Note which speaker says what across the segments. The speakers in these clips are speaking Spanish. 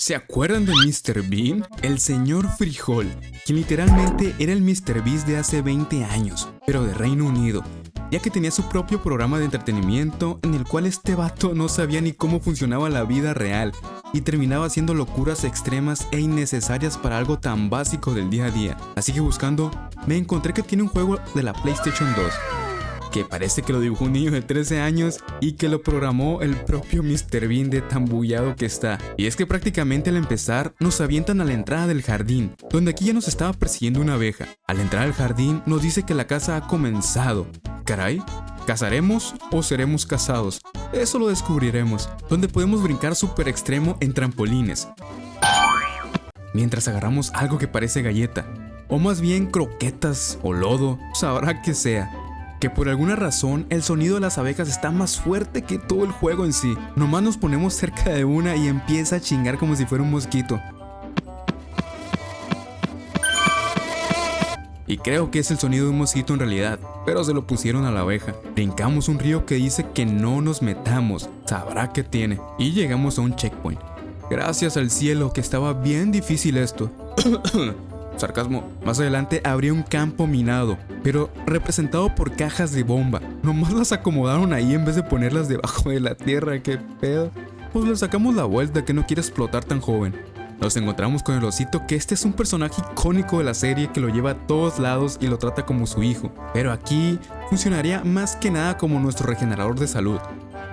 Speaker 1: ¿Se acuerdan de Mr. Bean? El señor Frijol, quien literalmente era el Mr. Beast de hace 20 años, pero de Reino Unido, ya que tenía su propio programa de entretenimiento en el cual este vato no sabía ni cómo funcionaba la vida real y terminaba haciendo locuras extremas e innecesarias para algo tan básico del día a día. Así que buscando, me encontré que tiene un juego de la PlayStation 2. Que parece que lo dibujó un niño de 13 años y que lo programó el propio Mr. Bean de tan bullado que está. Y es que prácticamente al empezar nos avientan a la entrada del jardín, donde aquí ya nos estaba persiguiendo una abeja. Al entrar al jardín nos dice que la casa ha comenzado. Caray, ¿cazaremos o seremos cazados? Eso lo descubriremos, donde podemos brincar súper extremo en trampolines. Mientras agarramos algo que parece galleta, o más bien croquetas o lodo, sabrá que sea. Que por alguna razón el sonido de las abejas está más fuerte que todo el juego en sí. Nomás nos ponemos cerca de una y empieza a chingar como si fuera un mosquito. Y creo que es el sonido de un mosquito en realidad, pero se lo pusieron a la abeja. Brincamos un río que dice que no nos metamos, sabrá qué tiene. Y llegamos a un checkpoint. Gracias al cielo que estaba bien difícil esto. Sarcasmo. Más adelante habría un campo minado, pero representado por cajas de bomba. Nomás las acomodaron ahí en vez de ponerlas debajo de la tierra, qué pedo. Pues le sacamos la vuelta, que no quiere explotar tan joven. Nos encontramos con el osito, que este es un personaje icónico de la serie que lo lleva a todos lados y lo trata como su hijo. Pero aquí funcionaría más que nada como nuestro regenerador de salud.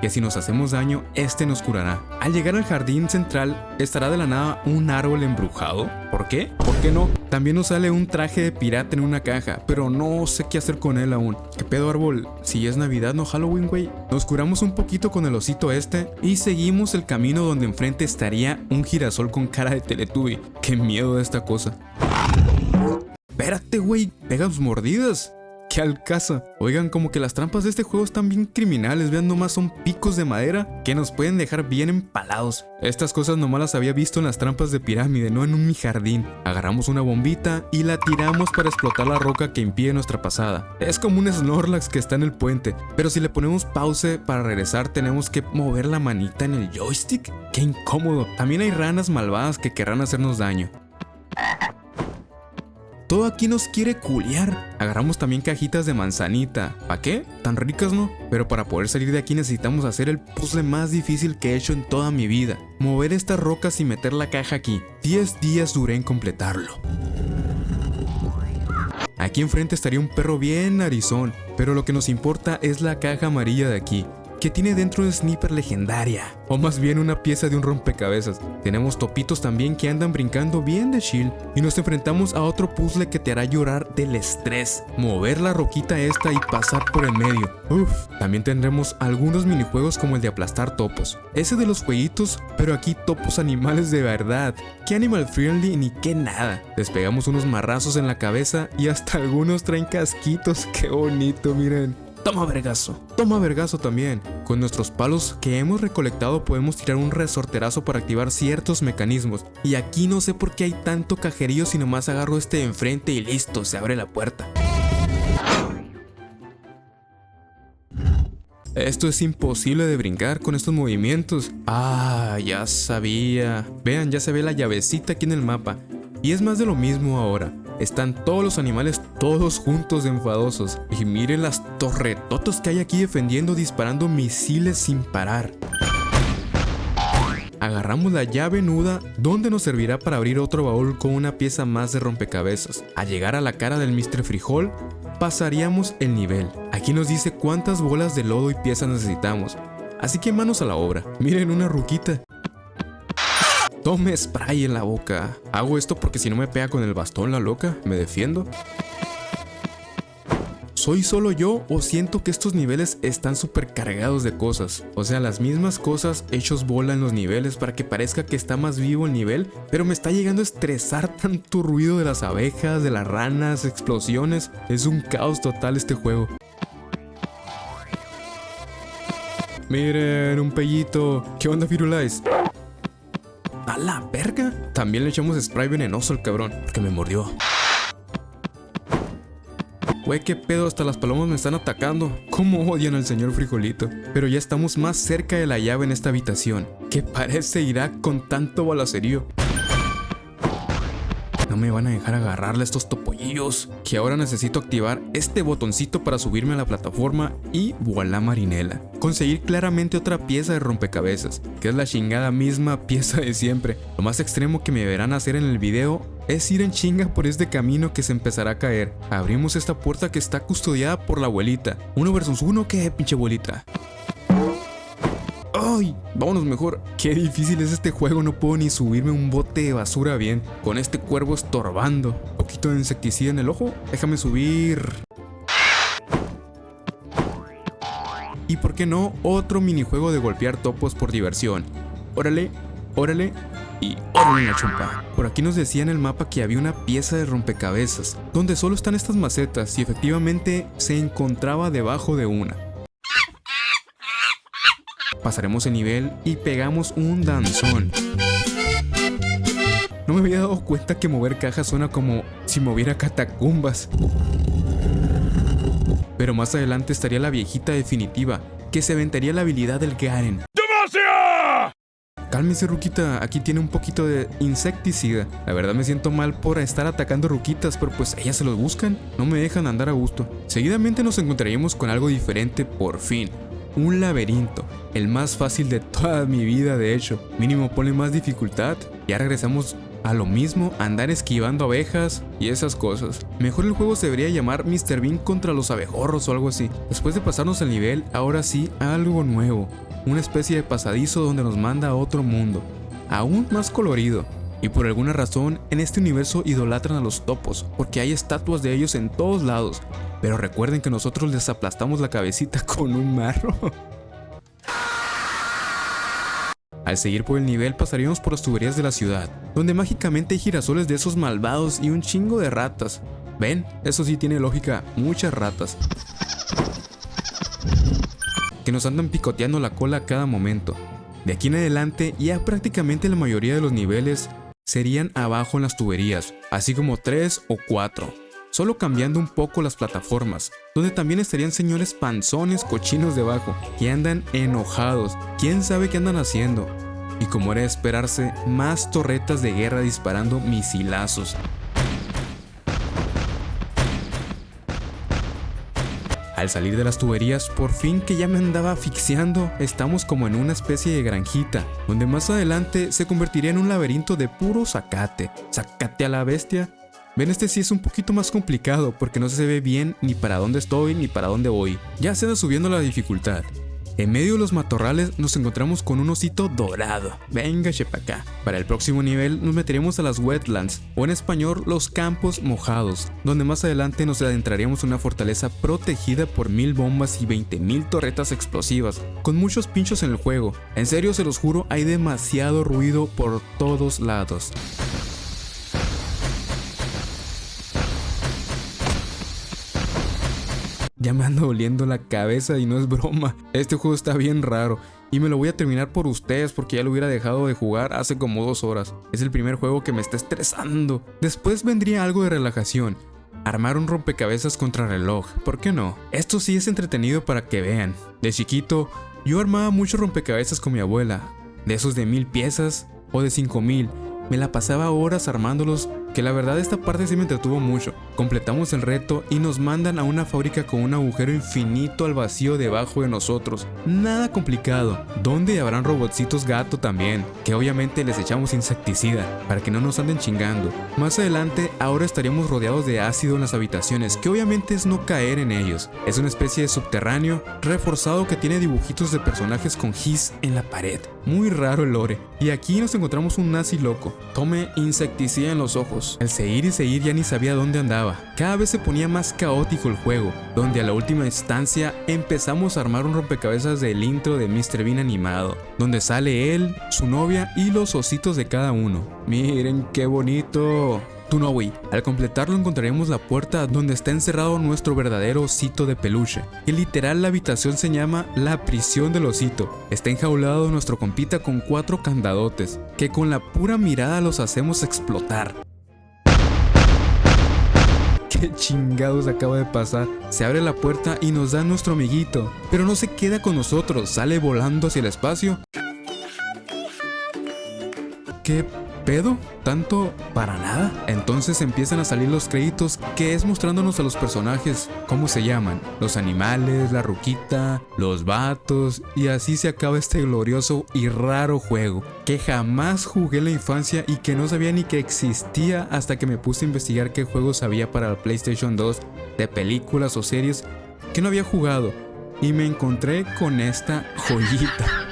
Speaker 1: Que si nos hacemos daño, este nos curará. Al llegar al jardín central, estará de la nada un árbol embrujado. ¿Por qué? ¿Por qué no? También nos sale un traje de pirata en una caja, pero no sé qué hacer con él aún. ¿Qué pedo, árbol? Si es Navidad, no Halloween, güey. Nos curamos un poquito con el osito este y seguimos el camino donde enfrente estaría un girasol con cara de Teletubby. Qué miedo de esta cosa. Espérate, güey, pega sus mordidas. ¡Qué alcaza! Oigan, como que las trampas de este juego están bien criminales. Vean, nomás son picos de madera que nos pueden dejar bien empalados. Estas cosas nomás las había visto en las trampas de pirámide, no en un mi jardín. Agarramos una bombita y la tiramos para explotar la roca que impide nuestra pasada. Es como un Snorlax que está en el puente, pero si le ponemos pause para regresar tenemos que mover la manita en el joystick. ¡Qué incómodo! También hay ranas malvadas que querrán hacernos daño. Todo aquí nos quiere culiar. Agarramos también cajitas de manzanita. ¿Para qué? Tan ricas, ¿no? Pero para poder salir de aquí necesitamos hacer el puzzle más difícil que he hecho en toda mi vida. Mover estas rocas y meter la caja aquí. 10 días duré en completarlo. Aquí enfrente estaría un perro bien narizón, pero lo que nos importa es la caja amarilla de aquí, que tiene dentro de sniper legendaria, o más bien una pieza de un rompecabezas. Tenemos topitos también que andan brincando bien de chill, y nos enfrentamos a otro puzzle que te hará llorar del estrés: mover la roquita esta y pasar por el medio. También tendremos algunos minijuegos como el de aplastar topos, ese de los jueguitos, pero aquí topos animales de verdad. Qué animal friendly ni qué nada. Les pegamos unos marrazos en la cabeza y hasta algunos traen casquitos. Qué bonito, miren. Toma vergazo también. Con nuestros palos que hemos recolectado podemos tirar un resorterazo para activar ciertos mecanismos. Y aquí no sé por qué hay tanto cajerío si nomás agarro este de enfrente y listo, se abre la puerta. Esto es imposible de brincar con estos movimientos. Ya sabía. Vean, ya se ve la llavecita aquí en el mapa. Y es más de lo mismo ahora. Están todos los animales todos juntos enfadosos. Y miren las torretotas que hay aquí defendiendo, disparando misiles sin parar. Agarramos la llave nuda, donde nos servirá para abrir otro baúl con una pieza más de rompecabezas. Al llegar a la cara del Mr. Frijol, pasaríamos el nivel. Aquí nos dice cuántas bolas de lodo y piezas necesitamos. Así que manos a la obra. Miren, una ruquita. Tome spray en la boca. Hago esto porque si no me pega con el bastón la loca, me defiendo. ¿Soy solo yo o siento que estos niveles están súper cargados de cosas? O sea, las mismas cosas hechos bola en los niveles para que parezca que está más vivo el nivel, pero me está llegando a estresar tanto ruido de las abejas, de las ranas, explosiones. Es un caos total este juego. Miren, un pellito. ¿Qué onda, Firulais? ¡A la verga! También le echamos spray venenoso al cabrón, porque me mordió. Güey, qué pedo, hasta las palomas me están atacando. Cómo odian al señor Frijolito. Pero ya estamos más cerca de la llave en esta habitación, que parece Irak con tanto balacerío. No me van a dejar agarrarle a estos topollillos. Que ahora necesito activar este botoncito para subirme a la plataforma y voilà Marinela. Conseguir claramente otra pieza de rompecabezas, que es la chingada misma pieza de siempre. Lo más extremo que me verán hacer en el video es ir en chinga por este camino que se empezará a caer. Abrimos esta puerta que está custodiada por la abuelita. 1 versus 1, ¿qué pinche abuelita? ¡Ay! Vámonos mejor. Qué difícil es este juego, no puedo ni subirme un bote de basura bien. Con este cuervo estorbando. Un poquito de insecticida en el ojo. Déjame subir. Y por qué no, otro minijuego de golpear topos por diversión. Órale, órale y órale la chompa. Por aquí nos decía en el mapa que había una pieza de rompecabezas, donde solo están estas macetas y efectivamente se encontraba debajo de una. Pasaremos el nivel y pegamos un danzón. No me había dado cuenta que mover cajas suena como si moviera catacumbas. Pero más adelante estaría la viejita definitiva, que se aventaría la habilidad del Garen. ¡Demacia! Cálmese, Ruquita, aquí tiene un poquito de insecticida. La verdad me siento mal por estar atacando ruquitas, pero pues ellas se los buscan, no me dejan andar a gusto. Seguidamente nos encontraríamos con algo diferente por fin. Un laberinto, el más fácil de toda mi vida de hecho. Mínimo ponle más dificultad. Ya regresamos a lo mismo, andar esquivando abejas y esas cosas. Mejor el juego se debería llamar Mr. Bean contra los abejorros o algo así. Después de pasarnos el nivel, ahora sí algo nuevo. Una especie de pasadizo donde nos manda a otro mundo, aún más colorido. Y por alguna razón, en este universo idolatran a los topos, porque hay estatuas de ellos en todos lados. Pero recuerden que nosotros les aplastamos la cabecita con un marro. Al seguir por el nivel pasaríamos por las tuberías de la ciudad, donde mágicamente hay girasoles de esos malvados y un chingo de ratas. ¿Ven? Eso sí tiene lógica, muchas ratas. Que nos andan picoteando la cola a cada momento. De aquí en adelante ya prácticamente la mayoría de los niveles serían abajo en las tuberías, así como 3 o 4. Solo cambiando un poco las plataformas, donde también estarían señores panzones cochinos debajo, que andan enojados, quién sabe qué andan haciendo. Y como era de esperarse, más torretas de guerra disparando misilazos. Al salir de las tuberías, por fin que ya me andaba asfixiando, estamos como en una especie de granjita, donde más adelante se convertiría en un laberinto de puro zacate. ¡Zacate a la bestia! Ven, este sí es un poquito más complicado porque no se ve bien ni para dónde estoy ni para dónde voy. Ya se anda subiendo la dificultad. En medio de los matorrales nos encontramos con un osito dorado. Venga, chepa acá. Para el próximo nivel nos meteremos a las wetlands, o en español los campos mojados, donde más adelante nos adentraríamos en una fortaleza protegida por 1000 bombas y 20,000 torretas explosivas, con muchos pinchos en el juego. En serio, se los juro, hay demasiado ruido por todos lados. Ya me anda doliendo la cabeza y no es broma. Este juego está bien raro y me lo voy a terminar por ustedes porque ya lo hubiera dejado de jugar hace como 2 horas. Es el primer juego que me está estresando. Después vendría algo de relajación. Armar un rompecabezas contra reloj, ¿por qué no? Esto sí es entretenido para que vean. De chiquito, yo armaba muchos rompecabezas con mi abuela. De esos de 1000 piezas o de 5000. Me la pasaba horas armándolos, que la verdad esta parte sí me entretuvo mucho. Completamos el reto y nos mandan a una fábrica con un agujero infinito al vacío debajo de nosotros. Nada complicado, donde habrán robotcitos gato también, que obviamente les echamos insecticida, para que no nos anden chingando. Más adelante, ahora estaríamos rodeados de ácido en las habitaciones, que obviamente es no caer en ellos. Es una especie de subterráneo, reforzado que tiene dibujitos de personajes con gis en la pared. Muy raro el lore. Y aquí nos encontramos un nazi loco. Tome insecticida en los ojos. Al seguir y seguir ya ni sabía dónde andaba. Cada vez se ponía más caótico el juego, donde a la última instancia empezamos a armar un rompecabezas del intro de Mr. Bean animado, donde sale él, su novia y los ositos de cada uno. Miren qué bonito. Tú no, güey. Al completarlo encontraremos la puerta donde está encerrado nuestro verdadero osito de peluche. Y literal la habitación se llama la prisión del osito. Está enjaulado nuestro compita con 4 candadotes, que con la pura mirada los hacemos explotar. ¿Qué chingados acaba de pasar? Se abre la puerta y nos da nuestro amiguito, pero no se queda con nosotros, sale volando hacia el espacio. ¿Qué pedo? ¿Tanto para nada? Entonces empiezan a salir los créditos, que es mostrándonos a los personajes, cómo se llaman, los animales, la ruquita, los vatos, y así se acaba este glorioso y raro juego, que jamás jugué en la infancia y que no sabía ni que existía hasta que me puse a investigar qué juegos había para la PlayStation 2, de películas o series que no había jugado, y me encontré con esta joyita.